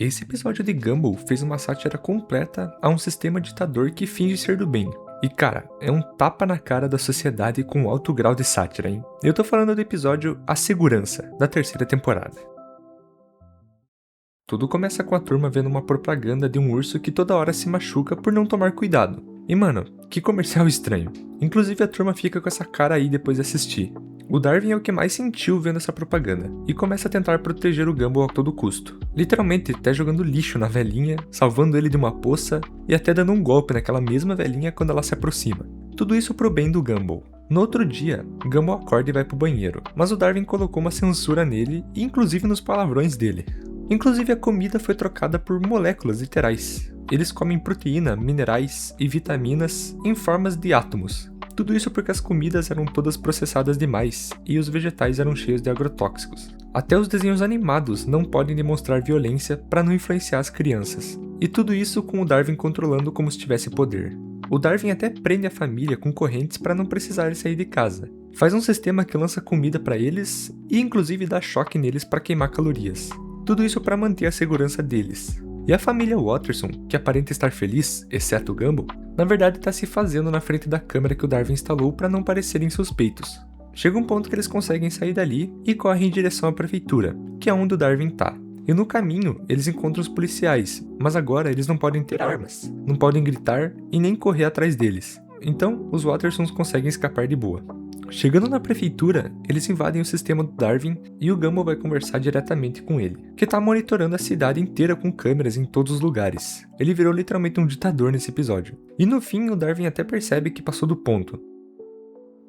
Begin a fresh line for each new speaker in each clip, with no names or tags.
Esse episódio de Gumball fez uma sátira completa a um sistema ditador que finge ser do bem. E cara, é um tapa na cara da sociedade com alto grau de sátira, hein? Eu tô falando do episódio A Segurança, da terceira temporada. Tudo começa com a turma vendo uma propaganda de um urso que toda hora se machuca por não tomar cuidado. E mano, que comercial estranho. Inclusive a turma fica com essa cara aí depois de assistir. O Darwin é o que mais sentiu vendo essa propaganda, e começa a tentar proteger o Gumball a todo custo. Literalmente até jogando lixo na velhinha, salvando ele de uma poça, e até dando um golpe naquela mesma velhinha quando ela se aproxima. Tudo isso pro bem do Gumball. No outro dia, Gumball acorda e vai pro banheiro, mas o Darwin colocou uma censura nele, e inclusive nos palavrões dele. Inclusive a comida foi trocada por moléculas literais. Eles comem proteína, minerais e vitaminas em formas de átomos. Tudo isso porque as comidas eram todas processadas demais e os vegetais eram cheios de agrotóxicos. Até os desenhos animados não podem demonstrar violência para não influenciar as crianças. E tudo isso com o Darwin controlando como se tivesse poder. O Darwin até prende a família com correntes para não precisar sair de casa. Faz um sistema que lança comida para eles e inclusive dá choque neles para queimar calorias. Tudo isso para manter a segurança deles. E a família Watterson, que aparenta estar feliz, exceto o Gumball, na verdade está se fazendo na frente da câmera que o Darwin instalou para não parecerem suspeitos. Chega um ponto que eles conseguem sair dali e correm em direção à prefeitura, que é onde o Darwin tá. E no caminho, eles encontram os policiais, mas agora eles não podem ter armas, não podem gritar e nem correr atrás deles. Então, os Wattersons conseguem escapar de boa. Chegando na prefeitura, eles invadem o sistema do Darwin e o Gumball vai conversar diretamente com ele, que tá monitorando a cidade inteira com câmeras em todos os lugares. Ele virou literalmente um ditador nesse episódio. E no fim, o Darwin até percebe que passou do ponto.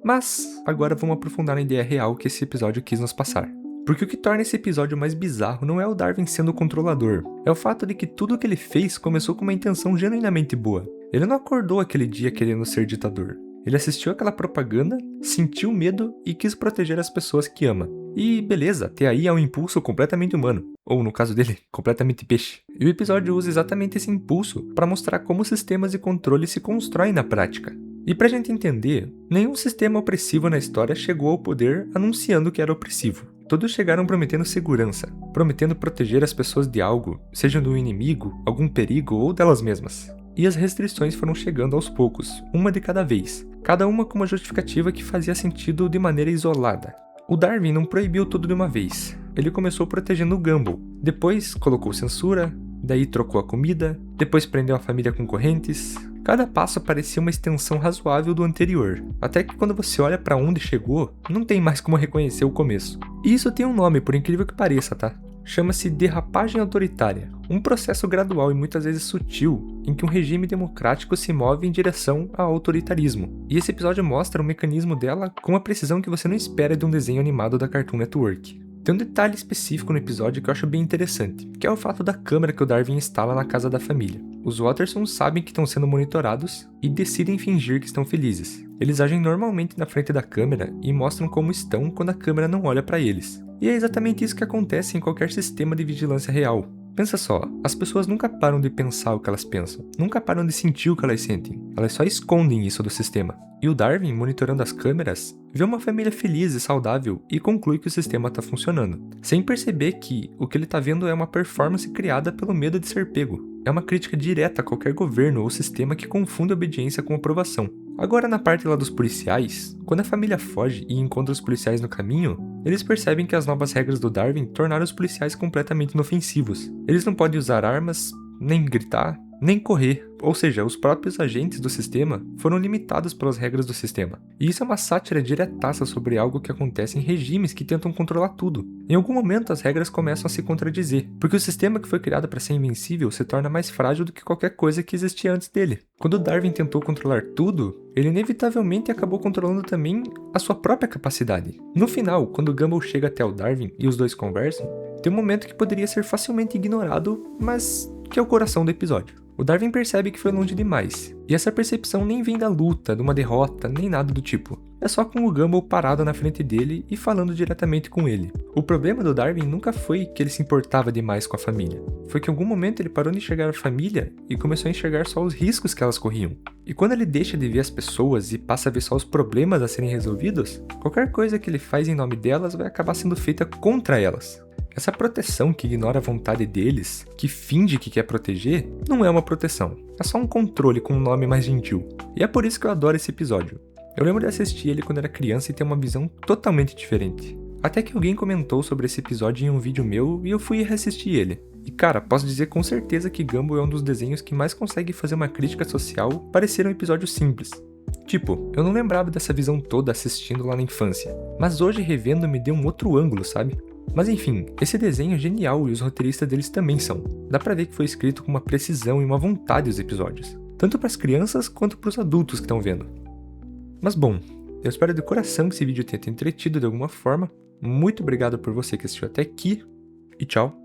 Mas, agora vamos aprofundar na ideia real que esse episódio quis nos passar. Porque o que torna esse episódio mais bizarro não é o Darwin sendo o controlador, é o fato de que tudo o que ele fez começou com uma intenção genuinamente boa. Ele não acordou aquele dia querendo ser ditador. Ele assistiu aquela propaganda, sentiu medo e quis proteger as pessoas que ama. E beleza, até aí é um impulso completamente humano. Ou no caso dele, completamente peixe. E o episódio usa exatamente esse impulso para mostrar como sistemas de controle se constroem na prática. E pra gente entender, nenhum sistema opressivo na história chegou ao poder anunciando que era opressivo. Todos chegaram prometendo segurança, prometendo proteger as pessoas de algo, seja do inimigo, algum perigo ou delas mesmas. E as restrições foram chegando aos poucos, uma de cada vez, cada uma com uma justificativa que fazia sentido de maneira isolada. O Darwin não proibiu tudo de uma vez, ele começou protegendo o Gumball, depois colocou censura, daí trocou a comida, depois prendeu a família com correntes. Cada passo parecia uma extensão razoável do anterior, até que quando você olha para onde chegou, não tem mais como reconhecer o começo. E isso tem um nome, por incrível que pareça, tá? Chama-se derrapagem autoritária, um processo gradual e muitas vezes sutil, em que um regime democrático se move em direção ao autoritarismo. E esse episódio mostra o mecanismo dela com uma precisão que você não espera de um desenho animado da Cartoon Network. Tem um detalhe específico no episódio que eu acho bem interessante, que é o fato da câmera que o Darwin instala na casa da família. Os Wattersons sabem que estão sendo monitorados e decidem fingir que estão felizes. Eles agem normalmente na frente da câmera e mostram como estão quando a câmera não olha para eles. E é exatamente isso que acontece em qualquer sistema de vigilância real. Pensa só, as pessoas nunca param de pensar o que elas pensam, nunca param de sentir o que elas sentem, elas só escondem isso do sistema. E o Darwin, monitorando as câmeras, vê uma família feliz e saudável e conclui que o sistema está funcionando, sem perceber que o que ele está vendo é uma performance criada pelo medo de ser pego. É uma crítica direta a qualquer governo ou sistema que confunde obediência com aprovação. Agora na parte lá dos policiais, quando a família foge e encontra os policiais no caminho, eles percebem que as novas regras do Darwin tornaram os policiais completamente inofensivos. Eles não podem usar armas, nem gritar, nem correr, ou seja, os próprios agentes do sistema foram limitados pelas regras do sistema. E isso é uma sátira diretaça sobre algo que acontece em regimes que tentam controlar tudo. Em algum momento as regras começam a se contradizer, porque o sistema que foi criado para ser invencível se torna mais frágil do que qualquer coisa que existia antes dele. Quando Darwin tentou controlar tudo, ele inevitavelmente acabou controlando também a sua própria capacidade. No final, quando Gumball chega até o Darwin e os dois conversam, tem um momento que poderia ser facilmente ignorado, mas que é o coração do episódio. O Darwin percebe que foi longe demais, e essa percepção nem vem da luta, de uma derrota, nem nada do tipo. É só com o Gumball parado na frente dele e falando diretamente com ele. O problema do Darwin nunca foi que ele se importava demais com a família. Foi que em algum momento ele parou de enxergar a família e começou a enxergar só os riscos que elas corriam. E quando ele deixa de ver as pessoas e passa a ver só os problemas a serem resolvidos, qualquer coisa que ele faz em nome delas vai acabar sendo feita contra elas. Essa proteção que ignora a vontade deles, que finge que quer proteger, não é uma proteção. É só um controle com um nome mais gentil. E é por isso que eu adoro esse episódio. Eu lembro de assistir ele quando era criança e ter uma visão totalmente diferente. Até que alguém comentou sobre esse episódio em um vídeo meu e eu fui reassistir ele. E cara, posso dizer com certeza que Gumball é um dos desenhos que mais consegue fazer uma crítica social parecer um episódio simples. Tipo, eu não lembrava dessa visão toda assistindo lá na infância, mas hoje revendo me deu um outro ângulo, sabe? Mas enfim, esse desenho é genial e os roteiristas deles também são. Dá pra ver que foi escrito com uma precisão e uma vontade os episódios, tanto pras crianças quanto pros adultos que estão vendo. Mas bom, eu espero de coração que esse vídeo tenha te entretido de alguma forma. Muito obrigado por você que assistiu até aqui e tchau!